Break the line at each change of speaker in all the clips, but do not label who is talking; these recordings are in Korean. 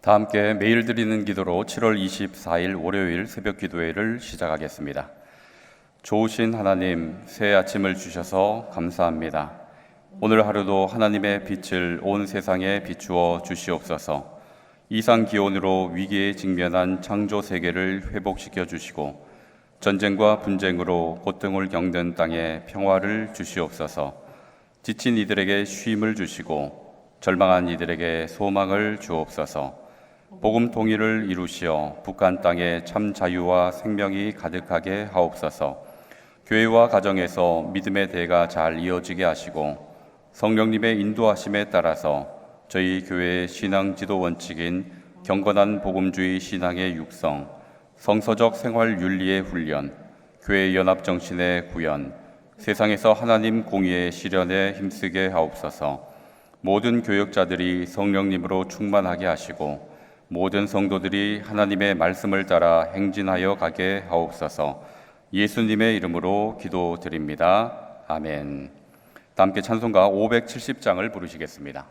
다 함께 매일 드리는 기도로 7월 24일 월요일 새벽 기도회를 시작하겠습니다. 좋으신 하나님, 새 아침을 주셔서 감사합니다. 오늘 하루도 하나님의 빛을 온 세상에 비추어 주시옵소서. 이상 기온으로 위기에 직면한 창조 세계를 회복시켜 주시고 전쟁과 분쟁으로 고통을 겪는 땅에 평화를 주시옵소서. 지친 이들에게 쉼을 주시고 절망한 이들에게 소망을 주옵소서. 복음 통일을 이루시어 북한 땅에 참 자유와 생명이 가득하게 하옵소서. 교회와 가정에서 믿음의 대가 잘 이어지게 하시고 성령님의 인도하심에 따라서 저희 교회의 신앙 지도 원칙인 경건한 복음주의 신앙의 육성, 성서적 생활 윤리의 훈련, 교회 연합 정신의 구현, 세상에서 하나님 공의의 실현에 힘쓰게 하옵소서. 모든 교역자들이 성령님으로 충만하게 하시고 모든 성도들이 하나님의 말씀을 따라 행진하여 가게 하옵소서. 예수님의 이름으로 기도드립니다. 아멘. 다 함께 찬송가 570장을 부르시겠습니다.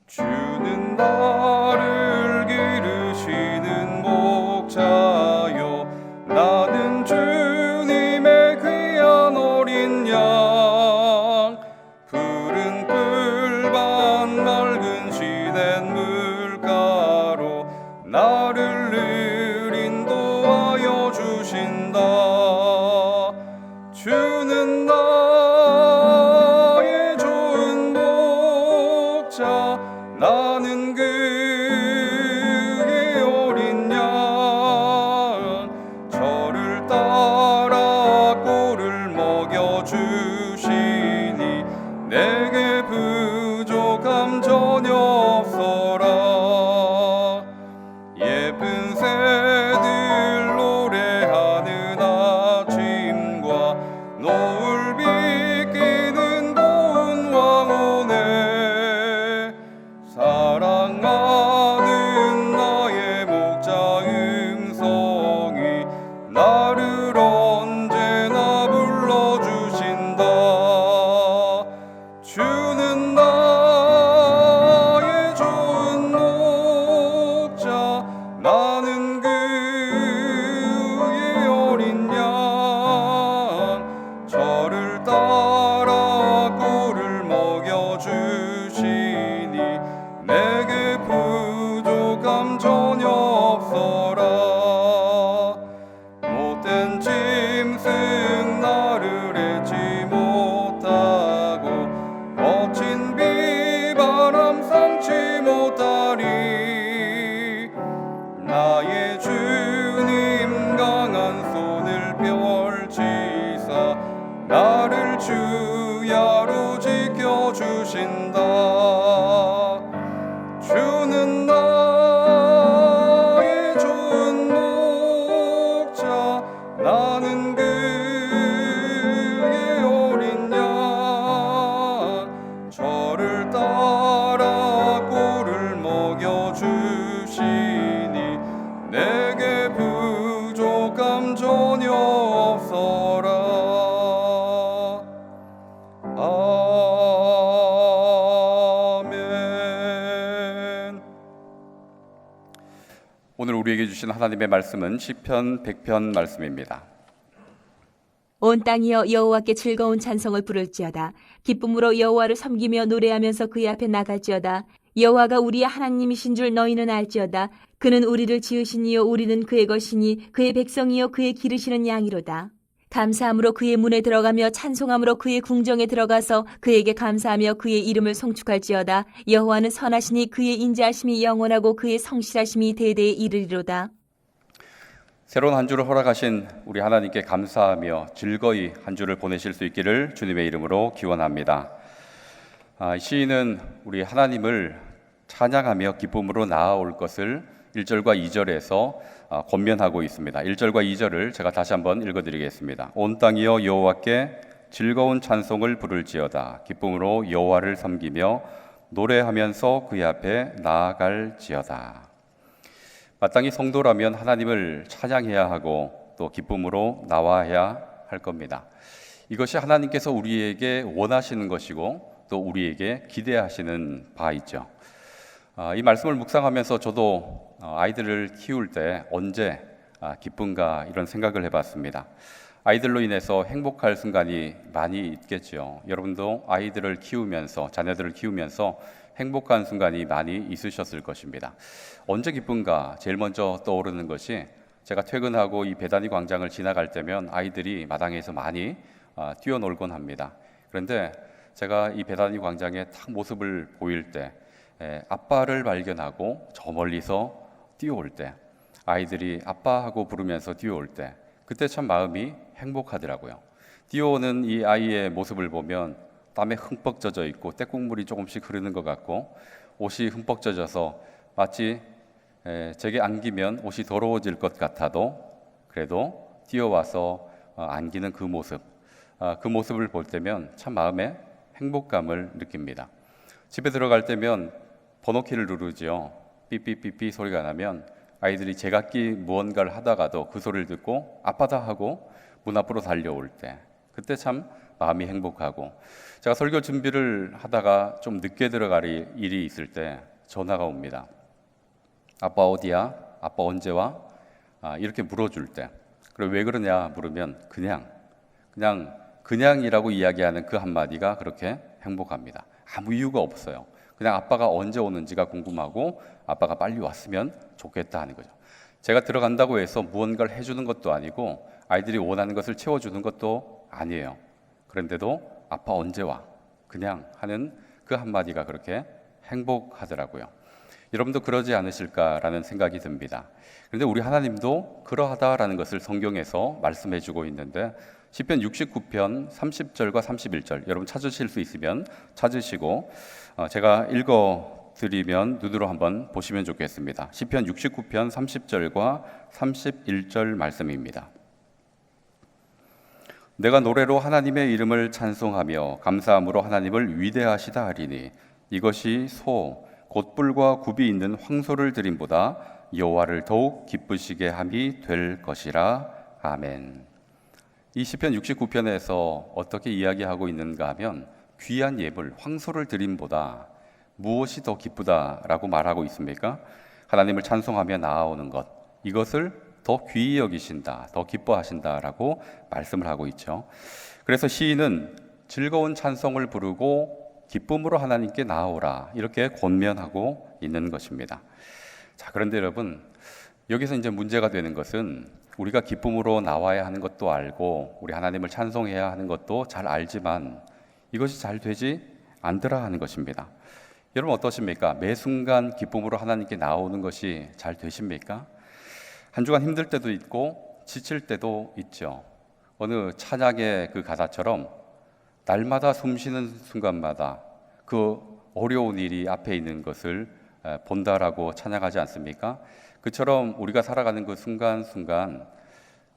주는 나를 기르시는 목자요, 나는 주님의 귀한 어린 양. 푸른 꿀밭 맑은 시냇 물가로 나를 늘 인도하여 주신다. 주는 나의 좋은 목자, 나는 그의 어린 양. 저를 따라 꿀을 먹여주시니 내게 부족함 전혀 없어라. 예쁜 새들 노래하는 아침과 노을 비끼는 고운 황혼에 사랑하는 나의 목자 음성이 나를 언제나 불러주신다. 주는 나의 좋은 목자, 나는 그의 어린 양. 저를 따라 꿀을 먹여주시니 내게 부족함 전혀 없어라. 못된 짐승 나를 해치 못하고 거친 비바람 삼지 못하리. 나의 주님 강한 손을 펼치사 나를 주야로 지켜주신다. 주는 나의 좋은 목자, 나는 그의 어린 양. 저를 따라 꿀을 먹여주시니 내게 부족함 전혀 없어라. 아멘.
오늘 우리에게 주신 하나님의 말씀은 시편 100편 말씀입니다.
온 땅이여 여호와께 즐거운 찬송을 부를지어다. 기쁨으로 여호와를 섬기며 노래하면서 그의 앞에 나갈지어다. 여호와가 우리의 하나님이신 줄 너희는 알지어다. 그는 우리를 지으신 이요 우리는 그의 것이니 그의 백성이요 그의 기르시는 양이로다. 감사함으로 그의 문에 들어가며 찬송함으로 그의 궁정에 들어가서 그에게 감사하며 그의 이름을 송축할지어다. 여호와는 선하시니 그의 인자하심이 영원하고 그의 성실하심이 대대에 이르리로다.
새로운 한 주를 허락하신 우리 하나님께 감사하며 즐거이 한 주를 보내실 수 있기를 주님의 이름으로 기원합니다. 시인은 우리 하나님을 찬양하며 기쁨으로 나아올 것을 1절과 2절에서 권면하고 있습니다. 1절과 2절을 제가 다시 한번 읽어드리겠습니다. 온 땅이여 여호와께 즐거운 찬송을 부를지어다. 기쁨으로 여호와를 섬기며 노래하면서 그의 앞에 나아갈지어다. 마땅히 성도라면 하나님을 찬양해야 하고 또 기쁨으로 나와야 할 겁니다. 이것이 하나님께서 우리에게 원하시는 것이고 또 우리에게 기대하시는 바이죠. 이 말씀을 묵상하면서 저도 아이들을 키울 때 언제 기쁜가 이런 생각을 해봤습니다. 아이들로 인해서 행복할 순간이 많이 있겠죠. 여러분도 아이들을 키우면서 자녀들을 키우면서 행복한 순간이 많이 있으셨을 것입니다. 언제 기쁜가? 제일 먼저 떠오르는 것이 제가 퇴근하고 이 배단위 광장을 지나갈 때면 아이들이 마당에서 많이 뛰어놀곤 합니다. 그런데 제가 이 배단위 광장의 딱 모습을 보일 때 아빠를 발견하고 저 멀리서 뛰어올 때 아이들이 아빠하고 부르면서 뛰어올 때 그때 참 마음이 행복하더라고요. 뛰어오는 이 아이의 모습을 보면 땀에 흠뻑 젖어 있고 때국물이 조금씩 흐르는 것 같고 옷이 흠뻑 젖어서 마치 제게 안기면 옷이 더러워질 것 같아도 그래도 뛰어와서 안기는 그 모습, 그 모습을 볼 때면 참 마음에 행복감을 느낍니다. 집에 들어갈 때면 번호키를 누르지요. 삐삐삐삐 소리가 나면 아이들이 제각기 무언가를 하다가도 그 소리를 듣고 아빠다 하고 문 앞으로 달려올 때 그때 참 마음이 행복하고 제가 설교 준비를 하다가 좀 늦게 들어갈 일이 있을 때 전화가 옵니다. 아빠 어디야? 아빠 언제 와? 이렇게 물어줄 때 그리고 왜 그러냐 물으면 그냥이라고 이야기하는 그 한마디가 그렇게 행복합니다. 아무 이유가 없어요. 그냥 아빠가 언제 오는지가 궁금하고 아빠가 빨리 왔으면 좋겠다 하는 거죠. 제가 들어간다고 해서 무언가를 해주는 것도 아니고 아이들이 원하는 것을 채워주는 것도 아니에요. 그런데도 아빠 언제 와? 그냥 하는 그 한마디가 그렇게 행복하더라고요. 여러분도 그러지 않으실까라는 생각이 듭니다. 그런데 우리 하나님도 그러하다라는 것을 성경에서 말씀해 주고 있는데 시편 69편 30절과 31절 여러분 찾으실 수 있으면 찾으시고 제가 읽어드리면 눈으로 한번 보시면 좋겠습니다. 시편 69편 30절과 31절 말씀입니다. 내가 노래로 하나님의 이름을 찬송하며 감사함으로 하나님을 위대하시다 하리니 이것이 소 곧 뿔과 굽이 있는 황소를 드림보다 여호와를 더욱 기쁘시게 함이 될 것이라. 아멘. 이 시편 69편에서 어떻게 이야기하고 있는가 하면 귀한 예물 황소를 드림보다 무엇이 더 기쁘다라고 말하고 있습니까? 하나님을 찬송하며 나아오는 것 이것을 더 귀히 여기신다, 더 기뻐하신다라고 말씀을 하고 있죠. 그래서 시인은 즐거운 찬송을 부르고 기쁨으로 하나님께 나아오라 이렇게 권면하고 있는 것입니다. 자, 그런데 여러분 여기서 이제 문제가 되는 것은 우리가 기쁨으로 나와야 하는 것도 알고 우리 하나님을 찬송해야 하는 것도 잘 알지만 이것이 잘 되지 않더라 하는 것입니다. 여러분 어떠십니까? 매 순간 기쁨으로 하나님께 나오는 것이 잘 되십니까? 한 주간 힘들 때도 있고 지칠 때도 있죠. 어느 찬양의 그 가사처럼 날마다 숨쉬는 순간마다 그 어려운 일이 앞에 있는 것을 본다라고 찬양하지 않습니까? 그처럼 우리가 살아가는 그 순간순간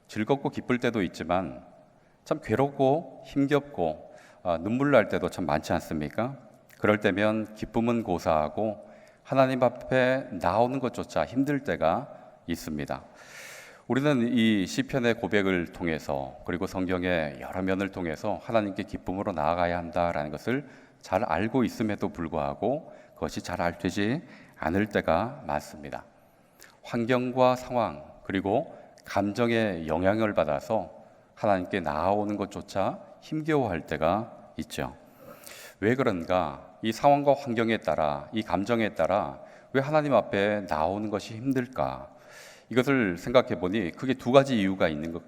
즐겁고 기쁠 때도 있지만 참 괴롭고 힘겹고 눈물 날 때도 참 많지 않습니까? 그럴 때면 기쁨은 고사하고 하나님 앞에 나오는 것조차 힘들 때가 있습니다. 우리는 이 시편의 고백을 통해서 그리고 성경의 여러 면을 통해서 하나님께 기쁨으로 나아가야 한다라는 것을 잘 알고 있음에도 불구하고 그것이 잘 되지 않을 때가 많습니다. 환경과 상황 그리고 감정의 영향을 받아서 하나님께 나아오는 것조차 힘겨워할 때가 있죠. 왜 그런가? 이 상황과 환경에 따라 이 감정에 따라 왜 하나님 앞에 나오는 것이 힘들까? 이것을 생각해 보니 크게 두 가지 이유가 있는 것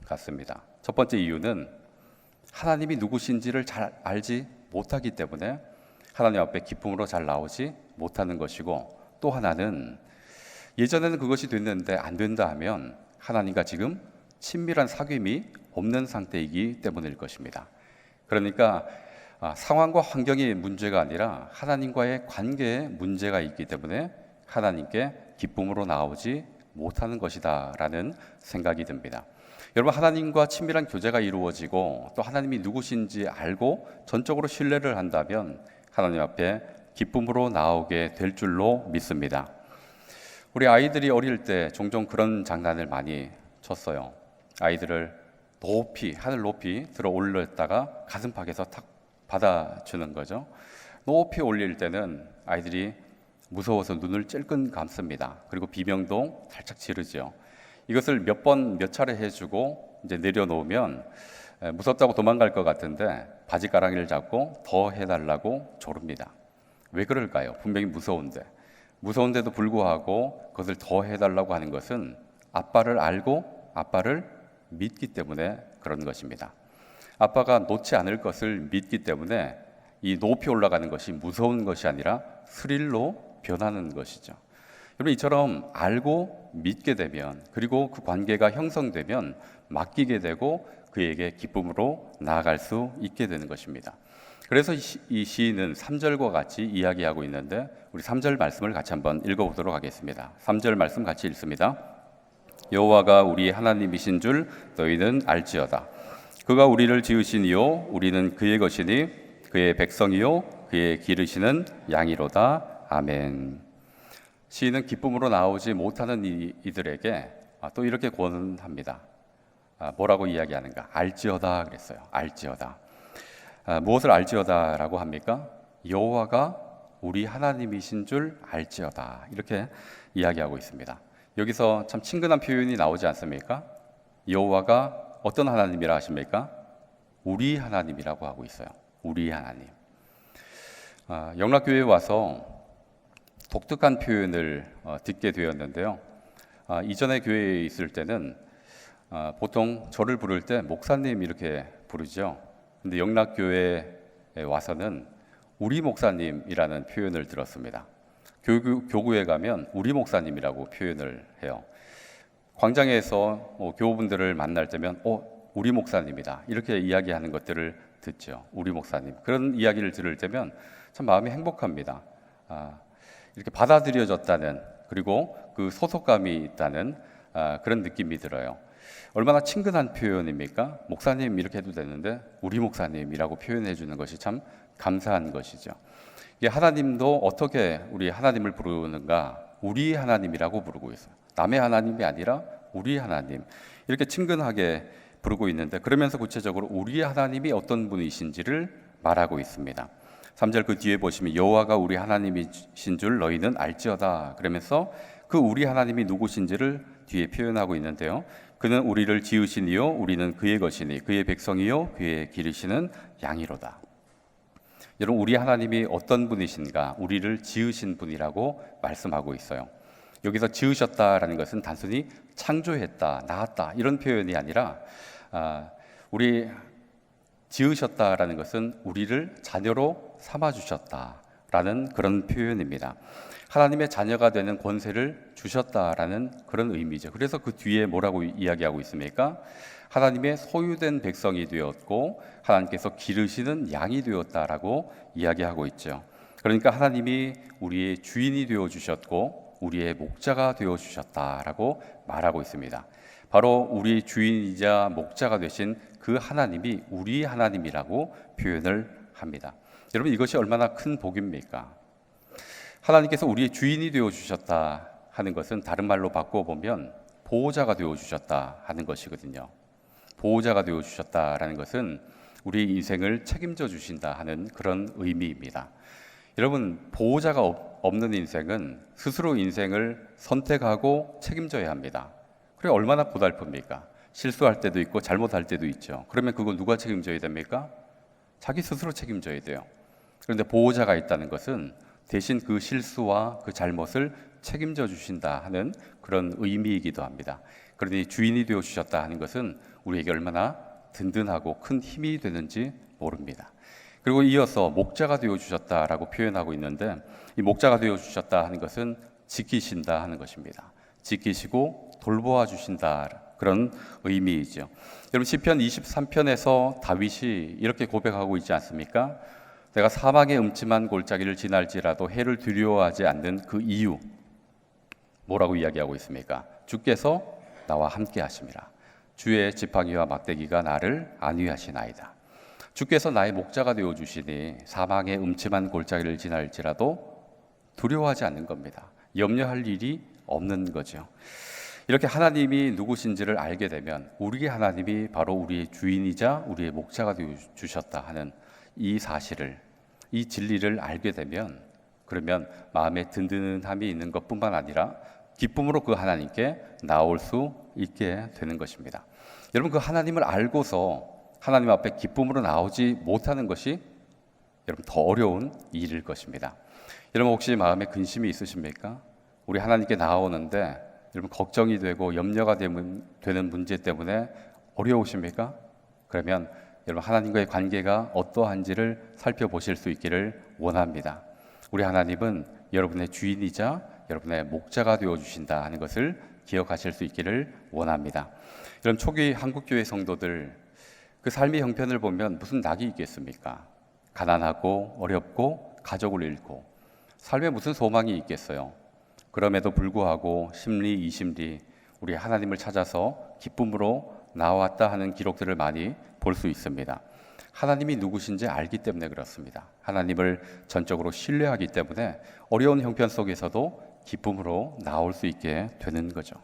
같습니다. 첫 번째 이유는 하나님이 누구신지를 잘 알지 못하기 때문에 하나님 앞에 기쁨으로 잘 나오지 못하는 것이고 또 하나는 예전에는 그것이 됐는데 안 된다 하면 하나님과 지금 친밀한 사귐이 없는 상태이기 때문일 것입니다. 그러니까 상황과 환경이 문제가 아니라 하나님과의 관계에 문제가 있기 때문에 하나님께 기쁨으로 나오지 못하는 것이다라는 생각이 듭니다. 여러분, 하나님과 친밀한 교제가 이루어지고 또 하나님이 누구신지 알고 전적으로 신뢰를 한다면 하나님 앞에 기쁨으로 나오게 될 줄로 믿습니다. 우리 아이들이 어릴 때 종종 그런 장난을 많이 쳤어요. 아이들을 높이, 하늘 높이 들어 올렸다가 가슴팍에서 탁 받아주는 거죠. 높이 올릴 때는 아이들이 무서워서 눈을 찔끔 감습니다. 그리고 비명도 살짝 지르죠. 이것을 몇 차례 해주고 이제 내려놓으면 무섭다고 도망갈 것 같은데 바지가랑이를 잡고 더 해달라고 조릅니다. 왜 그럴까요? 분명히 무서운데도 불구하고 그것을 더 해달라고 하는 것은 아빠를 알고 아빠를 믿기 때문에 그런 것입니다. 아빠가 놓지 않을 것을 믿기 때문에 이 높이 올라가는 것이 무서운 것이 아니라 스릴로 변하는 것이죠. 여러분, 이처럼 알고 믿게 되면, 그리고 그 관계가 형성되면 맡기게 되고 그에게 기쁨으로 나아갈 수 있게 되는 것입니다. 그래서 이 시인은 3절과 같이 이야기하고 있는데 우리 3절 말씀을 같이 한번 읽어보도록 하겠습니다. 3절 말씀 같이 읽습니다. 여호와가 우리 하나님이신 줄 너희는 알지어다. 그가 우리를 지으시니요 우리는 그의 것이니 그의 백성이요 그의 기르시는 양이로다. 아멘. 시인은 기쁨으로 나오지 못하는 이들에게 또 이렇게 권합니다. 뭐라고 이야기하는가? 알지어다 그랬어요. 알지어다. 무엇을 알지어다라고 합니까? 여호와가 우리 하나님이신 줄 알지어다. 이렇게 이야기하고 있습니다. 여기서 참 친근한 표현이 나오지 않습니까? 여호와가 어떤 하나님이라 하십니까? 우리 하나님이라고 하고 있어요. 우리 하나님. 영락교회에 와서 독특한 표현을 듣게 되었는데요. 이전에 교회에 있을 때는 보통 저를 부를 때 목사님 이렇게 부르죠. 근데 영락교회에 와서는 우리 목사님이라는 표현을 들었습니다. 교구에 가면 우리 목사님이라고 표현을 해요. 광장에서 교우분들을 만날 때면 우리 목사님이다 이렇게 이야기하는 것들을 듣죠. 우리 목사님. 그런 이야기를 들을 때면 참 마음이 행복합니다. 이렇게 받아들여졌다는, 그리고 그 소속감이 있다는 그런 느낌이 들어요. 얼마나 친근한 표현입니까? 목사님 이렇게 해도 되는데 우리 목사님이라고 표현해 주는 것이 참 감사한 것이죠. 이게 하나님도 어떻게 우리 하나님을 부르는가? 우리 하나님이라고 부르고 있어요. 남의 하나님이 아니라 우리 하나님. 이렇게 친근하게 부르고 있는데, 그러면서 구체적으로 우리 하나님이 어떤 분이신지를 말하고 있습니다. 3절 그 뒤에 보시면 여호와가 우리 하나님이신 줄 너희는 알지어다. 그러면서 그 우리 하나님이 누구신지를 뒤에 표현하고 있는데요. 그는 우리를 지으시니요 우리는 그의 것이니 그의 백성이요 그의 기르시는 양이로다. 여러분, 우리 하나님이 어떤 분이신가? 우리를 지으신 분이라고 말씀하고 있어요. 여기서 지으셨다라는 것은 단순히 창조했다, 낳았다 이런 표현이 아니라 우리 지으셨다라는 것은 우리를 자녀로 삼아주셨다라는 그런 표현입니다. 하나님의 자녀가 되는 권세를 주셨다라는 그런 의미죠. 그래서 그 뒤에 뭐라고 이야기하고 있습니까? 하나님의 소유된 백성이 되었고 하나님께서 기르시는 양이 되었다라고 이야기하고 있죠. 그러니까 하나님이 우리의 주인이 되어주셨고 우리의 목자가 되어주셨다라고 말하고 있습니다. 바로 우리 주인이자 목자가 되신 그 하나님이 우리 하나님이라고 표현을 합니다. 여러분, 이것이 얼마나 큰 복입니까? 하나님께서 우리의 주인이 되어주셨다 하는 것은 다른 말로 바꿔보면 보호자가 되어주셨다 하는 것이거든요. 보호자가 되어주셨다라는 것은 우리의 인생을 책임져 주신다 하는 그런 의미입니다. 여러분, 보호자가 없는 인생은 스스로 인생을 선택하고 책임져야 합니다. 그래 얼마나 고달픕니까? 실수할 때도 있고 잘못할 때도 있죠. 그러면 그거 누가 책임져야 됩니까? 자기 스스로 책임져야 돼요. 그런데 보호자가 있다는 것은 대신 그 실수와 그 잘못을 책임져 주신다 하는 그런 의미이기도 합니다. 그러니 주인이 되어 주셨다 하는 것은 우리에게 얼마나 든든하고 큰 힘이 되는지 모릅니다. 그리고 이어서 목자가 되어 주셨다라고 표현하고 있는데, 이 목자가 되어 주셨다 하는 것은 지키신다 하는 것입니다. 지키시고 돌보아 주신다, 그런 의미이죠. 여러분, 시편 23편에서 다윗이 이렇게 고백하고 있지 않습니까? 내가 사막의 음침한 골짜기를 지날지라도 해를 두려워하지 않는 그 이유, 뭐라고 이야기하고 있습니까? 주께서 나와 함께 하심이라. 주의 지팡이와 막대기가 나를 안위하시나이다. 주께서 나의 목자가 되어 주시니 사망의 음침한 골짜기를 지날지라도 두려워하지 않는 겁니다. 염려할 일이 없는 거죠. 이렇게 하나님이 누구신지를 알게 되면 우리의 하나님이 바로 우리의 주인이자 우리의 목자가 되어 주셨다 하는 이 사실을, 이 진리를 알게 되면, 그러면 마음에 든든함이 있는 것뿐만 아니라 기쁨으로 그 하나님께 나올 수 있게 되는 것입니다. 여러분, 그 하나님을 알고서 하나님 앞에 기쁨으로 나오지 못하는 것이 여러분 더 어려운 일일 것입니다. 여러분, 혹시 마음에 근심이 있으십니까? 우리 하나님께 나오는데 여러분 걱정이 되고 염려가 되는 문제 때문에 어려우십니까? 그러면 여러분 하나님과의 관계가 어떠한지를 살펴보실 수 있기를 원합니다. 우리 하나님은 여러분의 주인이자 여러분의 목자가 되어주신다 하는 것을 기억하실 수 있기를 원합니다. 여러분, 초기 한국교회 성도들 그 삶의 형편을 보면 무슨 낙이 있겠습니까? 가난하고 어렵고 가족을 잃고 삶에 무슨 소망이 있겠어요? 그럼에도 불구하고 심리, 이심리 우리 하나님을 찾아서 기쁨으로 나왔다 하는 기록들을 많이 볼 수 있습니다. 하나님이 누구신지 알기 때문에 그렇습니다. 하나님을 전적으로 신뢰하기 때문에 어려운 형편 속에서도 기쁨으로 나올 수 있게 되는 거죠.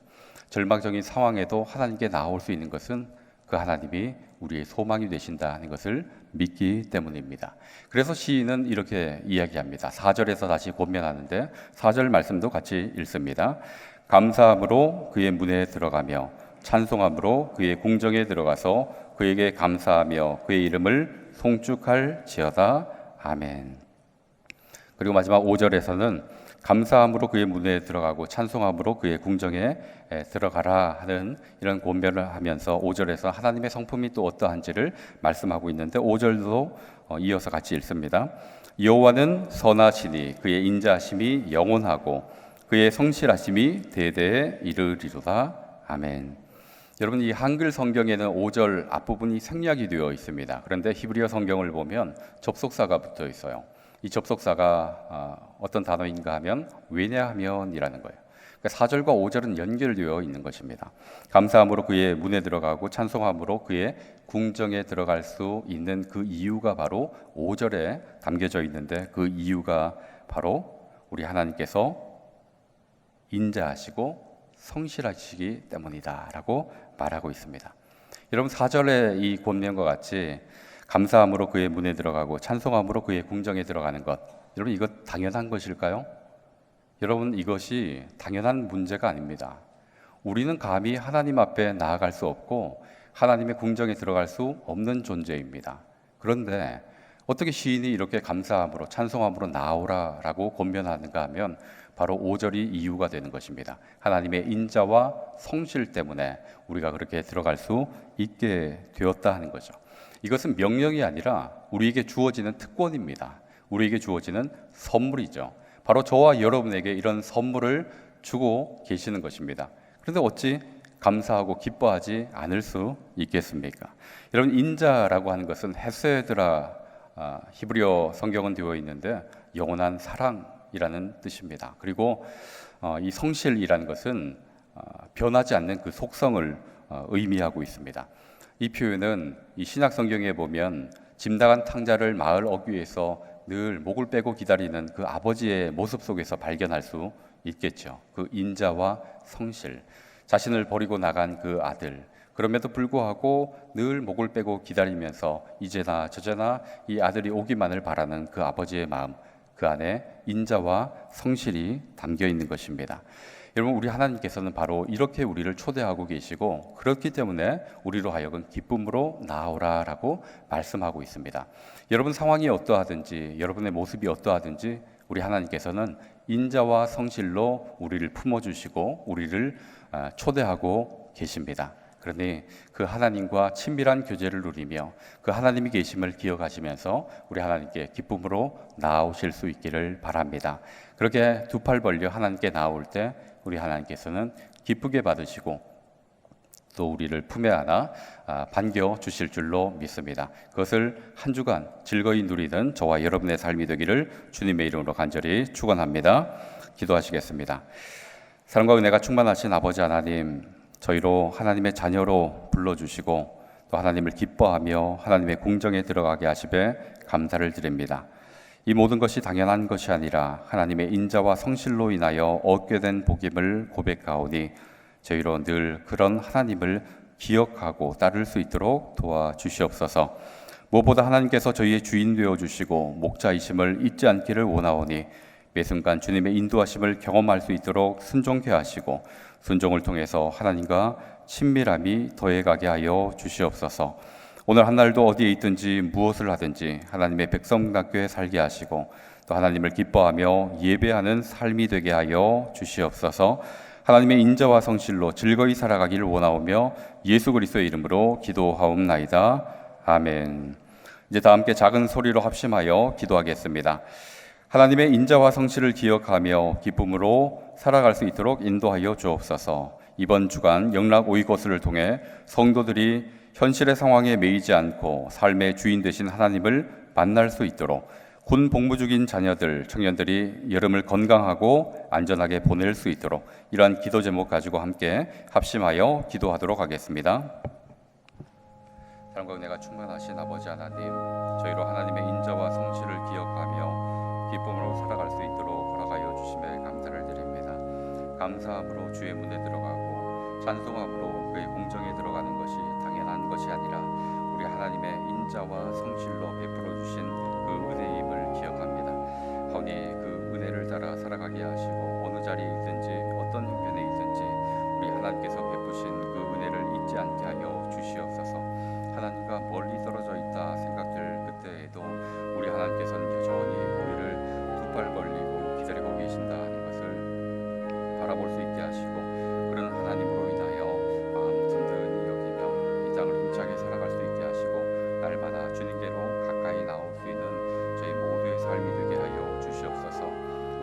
절망적인 상황에도 하나님께 나올 수 있는 것은 그 하나님이 우리의 소망이 되신다는 것을 믿기 때문입니다. 그래서 시인은 이렇게 이야기합니다. 4절에서 다시 권면하는데 4절 말씀도 같이 읽습니다. 감사함으로 그의 문에 들어가며 찬송함으로 그의 궁정에 들어가서 그에게 감사하며 그의 이름을 송축할지어다. 아멘. 그리고 마지막 5절에서는 감사함으로 그의 문에 들어가고 찬송함으로 그의 궁정에 들어가라 하는 이런 권면을 하면서 5절에서 하나님의 성품이 또 어떠한지를 말씀하고 있는데 5절도 이어서 같이 읽습니다. 여호와는 선하시니 그의 인자하심이 영원하고 그의 성실하심이 대대에 이르리로다. 아멘. 여러분, 이 한글 성경에는 5절 앞부분이 생략이 되어 있습니다. 그런데 히브리어 성경을 보면 접속사가 붙어 있어요. 이 접속사가 어떤 단어인가 하면 왜냐하면이라는 거예요. 그러니까 4절과 5절은 연결되어 있는 것입니다. 감사함으로 그의 문에 들어가고 찬송함으로 그의 궁정에 들어갈 수 있는 그 이유가 바로 5절에 담겨져 있는데 그 이유가 바로 우리 하나님께서 인자하시고 성실하시기 때문이다라고 말하고 있습니다. 여러분, 4절의 이 권면과 같이 감사함으로 그의 문에 들어가고 찬송함으로 그의 궁정에 들어가는 것, 여러분 이거 당연한 것일까요? 여러분, 이것이 당연한 문제가 아닙니다. 우리는 감히 하나님 앞에 나아갈 수 없고 하나님의 궁정에 들어갈 수 없는 존재입니다. 그런데 어떻게 시인이 이렇게 감사함으로 찬송함으로 나오라라고 권면하는가 하면 바로 5절이 이유가 되는 것입니다. 하나님의 인자와 성실 때문에 우리가 그렇게 들어갈 수 있게 되었다 하는 거죠. 이것은 명령이 아니라 우리에게 주어지는 특권입니다. 우리에게 주어지는 선물이죠. 바로 저와 여러분에게 이런 선물을 주고 계시는 것입니다. 그런데 어찌 감사하고 기뻐하지 않을 수 있겠습니까? 여러분, 인자라고 하는 것은 헤세드라 히브리어 성경은 되어 있는데 영원한 사랑이라는 뜻입니다. 그리고 이 성실이라는 것은 변하지 않는 그 속성을 의미하고 있습니다. 이 표현은 이 신약 성경에 보면 짐 나간 탕자를 마을 어귀에서 늘 목을 빼고 기다리는 그 아버지의 모습 속에서 발견할 수 있겠죠. 그 인자와 성실, 자신을 버리고 나간 그 아들, 그럼에도 불구하고 늘 목을 빼고 기다리면서 이제나 저제나 이 아들이 오기만을 바라는 그 아버지의 마음, 그 안에 인자와 성실이 담겨 있는 것입니다. 여러분, 우리 하나님께서는 바로 이렇게 우리를 초대하고 계시고 그렇기 때문에 우리로 하여금 기쁨으로 나오라라고 말씀하고 있습니다. 여러분 상황이 어떠하든지 여러분의 모습이 어떠하든지 우리 하나님께서는 인자와 성실로 우리를 품어주시고 우리를 초대하고 계십니다. 그러니 그 하나님과 친밀한 교제를 누리며 그 하나님이 계심을 기억하시면서 우리 하나님께 기쁨으로 나오실 수 있기를 바랍니다. 그렇게 두 팔 벌려 하나님께 나올 때 우리 하나님께서는 기쁘게 받으시고 또 우리를 품에 안아 반겨 주실 줄로 믿습니다. 그것을 한 주간 즐거이 누리는 저와 여러분의 삶이 되기를 주님의 이름으로 간절히 축원합니다. 기도하시겠습니다. 사랑과 은혜가 충만하신 아버지 하나님, 저희로 하나님의 자녀로 불러주시고 또 하나님을 기뻐하며 하나님의 궁정에 들어가게 하시에 감사를 드립니다. 이 모든 것이 당연한 것이 아니라 하나님의 인자와 성실로 인하여 얻게 된 복임을 고백하오니 저희로 늘 그런 하나님을 기억하고 따를 수 있도록 도와주시옵소서. 무엇보다 하나님께서 저희의 주인 되어주시고 목자이심을 잊지 않기를 원하오니 매 순간 주님의 인도하심을 경험할 수 있도록 순종케 하시고 순종을 통해서 하나님과 친밀함이 더해가게 하여 주시옵소서. 오늘 한 날도 어디에 있든지 무엇을 하든지 하나님의 백성답게 살게 하시고 또 하나님을 기뻐하며 예배하는 삶이 되게 하여 주시옵소서. 하나님의 인자와 성실로 즐거이 살아가기를 원하오며 예수 그리스도의 이름으로 기도하옵나이다. 아멘. 이제 다 함께 작은 소리로 합심하여 기도하겠습니다. 하나님의 인자와 성실을 기억하며 기쁨으로 살아갈 수 있도록 인도하여 주옵소서. 이번 주간 영락 오이거스를 통해 성도들이 현실의 상황에 매이지 않고 삶의 주인 되신 하나님을 만날 수 있도록 군 복무 중인 자녀들, 청년들이 여름을 건강하고 안전하게 보낼 수 있도록 이러한 기도 제목 가지고 함께 합심하여 기도하도록 하겠습니다. 사랑과 은혜가 충만하신 아버지 하나님, 저희로 하나님의 인자와 성실을 기억하며 기쁨으로 살아갈 수 있도록 허락하여 주심에 감사를 드립니다. 감사함으로 주의 문에 들어가고 찬송함으로 그의 공정에 들어가는 것이 당연한 것이 아니라 우리 하나님의 인자와 성실로 베풀어 주신 그 은혜임을 기억합니다. 하오니 그 은혜를 따라 살아가게 하시고 어느 자리에 있든지 어떤 형편에 있든지 우리 하나님께서 베푸신 그 은혜를 잊지 않게 하여 주시옵소서. 하나님과 멀리 떨어져 있다 생각될 그때에도 우리 하나님께서는 여전히 우리를 두 팔 벌리고 기다리고 계신다는 것을 바라볼 수 있게 하시고 그런 하나님으로 인하여 마음 든든히 여기며 이 땅을 힘차게 살아갈 수 있게 하시고 날마다 주님께로 가까이 나올 수 있는 저희 모두의 삶이 되게 하여 주시옵소서.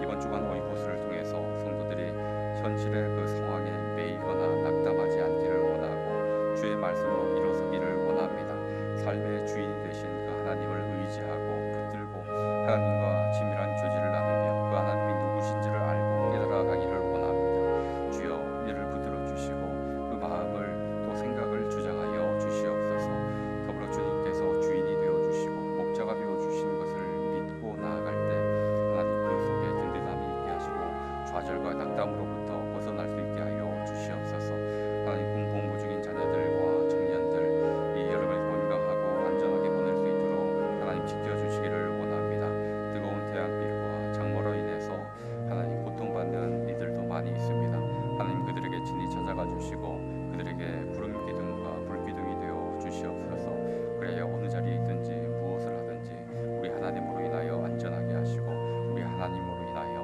이번 주간 오이고스를 통해서 성도들이 현실의 그 상황에 매이거나 낙담하지 않기를 원하고 주의 말씀으로 일어서기를 원합니다. 삶의 주인이 되신 그 하나님을 의지하고 붙들고 하나님과 친밀한 교제를 나누며 그 하나님이 누구신지를 알고 깨달아가기를 원합니다. 주여 이를 붙들어 주시고 그 마음을 또 생각을 주장하여 주시옵소서. 더불어 주님께서 주인이 되어주시고 목자가 되어주신 것을 믿고 나아갈 때 하나님 그 속에 든든함이 있게 하시고 좌절과 낙담으로부터 벗어날 수 있게 하여 주시옵소서. 하나님 군 복무 중인 자녀들과 청년들 이 여름을 건강하고 안전하게 보낼 수 있도록 하나님 지켜주시기를 원합니다. 뜨거운 태양빛과 장마로 인해서 하나님 고통받는 이들도 많이 있습니다. 하나님 그들에게 친히 찾아가 주시고 그들에게 구름 기둥과 불 기둥이 되어 주시옵소서. 그래야 어느 자리에 있든지 무엇을 하든지 우리 하나님으로 인하여 안전하게 하시고 우리 하나님으로 인하여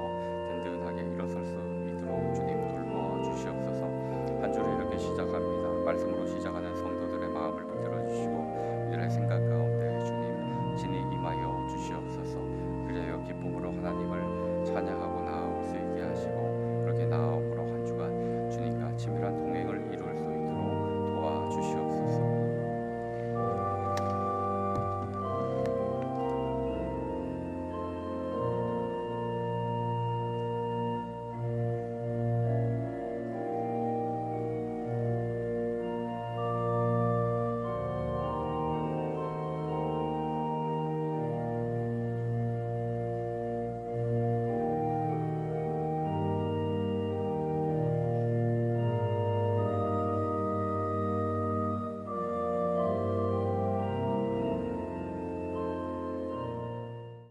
든든하게 일어설 수 있도록 주님 돌보아 주시옵소서. 한 주를 이렇게 시작합니다. 말씀으로 시작하는 성도